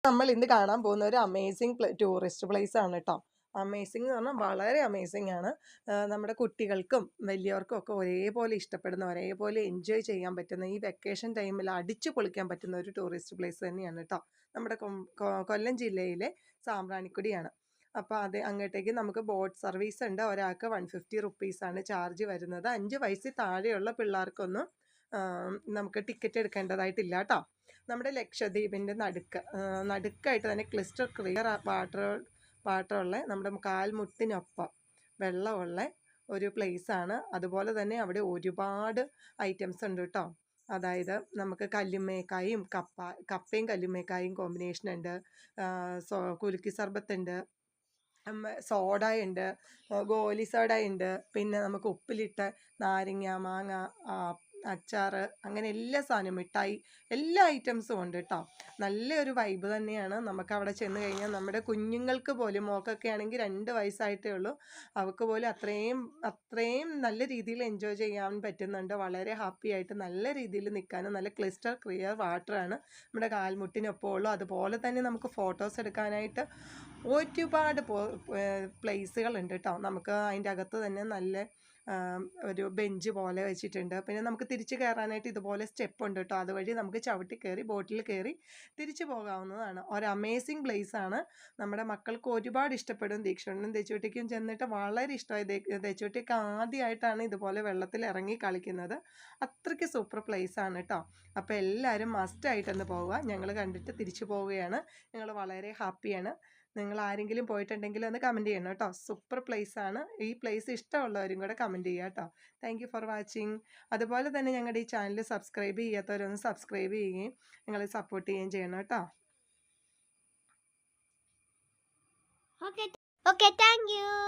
നമ്മൾ ഇന്ന് കാണാൻ പോകുന്ന ഒരു അമേസിങ് ടൂറിസ്റ്റ് പ്ലേസ് ആണ് കേട്ടോ. അമേസിങ് എന്ന് പറഞ്ഞാൽ വളരെ അമേസിങ് ആണ്. നമ്മുടെ കുട്ടികൾക്കും വലിയവർക്കും ഒക്കെ ഒരേപോലെ ഇഷ്ടപ്പെടുന്ന, ഒരേപോലെ എൻജോയ് ചെയ്യാൻ പറ്റുന്ന, ഈ വെക്കേഷൻ ടൈമിൽ അടിച്ചു പൊളിക്കാൻ പറ്റുന്ന ഒരു ടൂറിസ്റ്റ് പ്ലേസ് തന്നെയാണ് കേട്ടോ. നമ്മുടെ കൊല്ലം ജില്ലയിലെ സാമ്പ്രാണിക്കൊടിയാണ്. അപ്പോൾ അത് അങ്ങോട്ടേക്ക് നമുക്ക് ബോട്ട് സർവീസ് ഉണ്ട്. ഒരാൾക്ക് 150 റുപ്പീസാണ് ചാർജ് വരുന്നത്. 5 വയസ്സിൽ താഴെയുള്ള പിള്ളേർക്കൊന്നും നമുക്ക് ടിക്കറ്റ് എടുക്കേണ്ടതായിട്ടില്ല കേട്ടോ. നമ്മുടെ ലക്ഷദ്വീപിൻ്റെ നടുക്കായിട്ട് തന്നെ ക്ലിസ്റ്റർ ക്ലിയർ വാട്ടറുള്ള നമ്മുടെ കാൽമുട്ടിനൊപ്പം വെള്ളമുള്ള ഒരു പ്ലേസാണ്. അതുപോലെ തന്നെ അവിടെ ഒരുപാട് ഐറ്റംസ് ഉണ്ട് കേട്ടോ. അതായത് നമുക്ക് കല്ലുമ്മേക്കായും കപ്പയും കല്ലുമ്മേക്കായും കോമ്പിനേഷൻ ഉണ്ട്. കുലുക്കി സർബത്തുണ്ട്, സോഡ ഉണ്ട്, ഗോലി സോഡ ഉണ്ട്, പിന്നെ നമുക്ക് ഉപ്പിലിട്ട നാരങ്ങ, മാങ്ങ, അച്ചാർ, അങ്ങനെ എല്ലാ സാധനവും, മിഠായി, എല്ലാ ഐറ്റംസും ഉണ്ട് കേട്ടോ. നല്ലൊരു വൈബ് തന്നെയാണ്. നമുക്ക് അവിടെ ചെന്ന് കഴിഞ്ഞാൽ നമ്മുടെ കുഞ്ഞുങ്ങൾക്ക് പോലും, മോക്കൊക്കെ ആണെങ്കിൽ 2 വയസ്സായിട്ടേ ഉള്ളൂ, അവൾക്ക് പോലും അത്രയും നല്ല രീതിയിൽ എൻജോയ് ചെയ്യാൻ പറ്റുന്നുണ്ട്. വളരെ ഹാപ്പി ആയിട്ട് നല്ല രീതിയിൽ നിൽക്കാനും നല്ല ക്ലിസ്റ്റർ ക്ലിയർ വാട്ടറാണ് നമ്മുടെ കാൽമുട്ടിനൊപ്പം ഉള്ളൂ. അതുപോലെ തന്നെ നമുക്ക് ഫോട്ടോസ് എടുക്കാനായിട്ട് ഒരുപാട് പ്ലേസുകളുണ്ട് കേട്ടോ. നമുക്ക് അതിൻ്റെ അകത്ത് തന്നെ നല്ല ഒരു ബെഞ്ച് പോലെ വെച്ചിട്ടുണ്ട്. പിന്നെ നമുക്ക് തിരിച്ച് കയറാനായിട്ട് ഇതുപോലെ സ്റ്റെപ്പ് ഉണ്ട് കേട്ടോ. അതുവഴി നമുക്ക് ചവിട്ടി കയറി ബോട്ടിൽ കയറി തിരിച്ചു പോകാവുന്നതാണ്. ഒരു അമേസിങ് പ്ലേസ് ആണ്. നമ്മുടെ മക്കൾക്ക് ഒരുപാട് ഇഷ്ടപ്പെടും. ദീക്ഷണനും തെച്ചുകുട്ടിക്കും ചെന്നിട്ട് വളരെ ഇഷ്ടമായി. തെച്ചുകുട്ടിയൊക്കെ ആദ്യമായിട്ടാണ് ഇതുപോലെ വെള്ളത്തിൽ ഇറങ്ങി കളിക്കുന്നത്. അത്രയ്ക്ക് സൂപ്പർ പ്ലേസ് ആണ് കേട്ടോ. അപ്പോൾ എല്ലാവരും മസ്റ്റായിട്ടൊന്ന് പോവുക. ഞങ്ങൾ കണ്ടിട്ട് തിരിച്ചു പോവുകയാണ്. ഞങ്ങൾ വളരെ ഹാപ്പിയാണ്. നിങ്ങൾ ആരെങ്കിലും പോയിട്ടുണ്ടെങ്കിൽ ഒന്ന് കമൻറ്റ് ചെയ്യണം കേട്ടോ. സൂപ്പർ പ്ലേസ് ആണ്. ഈ പ്ലേസ് ഇഷ്ടമുള്ളവരും കൂടെ കമൻറ്റ് ചെയ്യുക കേട്ടോ. Thank you for watching. അതുപോലെ തന്നെ ഞങ്ങളുടെ ഈ ചാനൽ സബ്സ്ക്രൈബ് ചെയ്യാത്തവരൊന്ന് സബ്സ്ക്രൈബ് ചെയ്യുകയും ഞങ്ങളെ സപ്പോർട്ട് ചെയ്യുകയും ചെയ്യണം കേട്ടോ. Okay, thank you.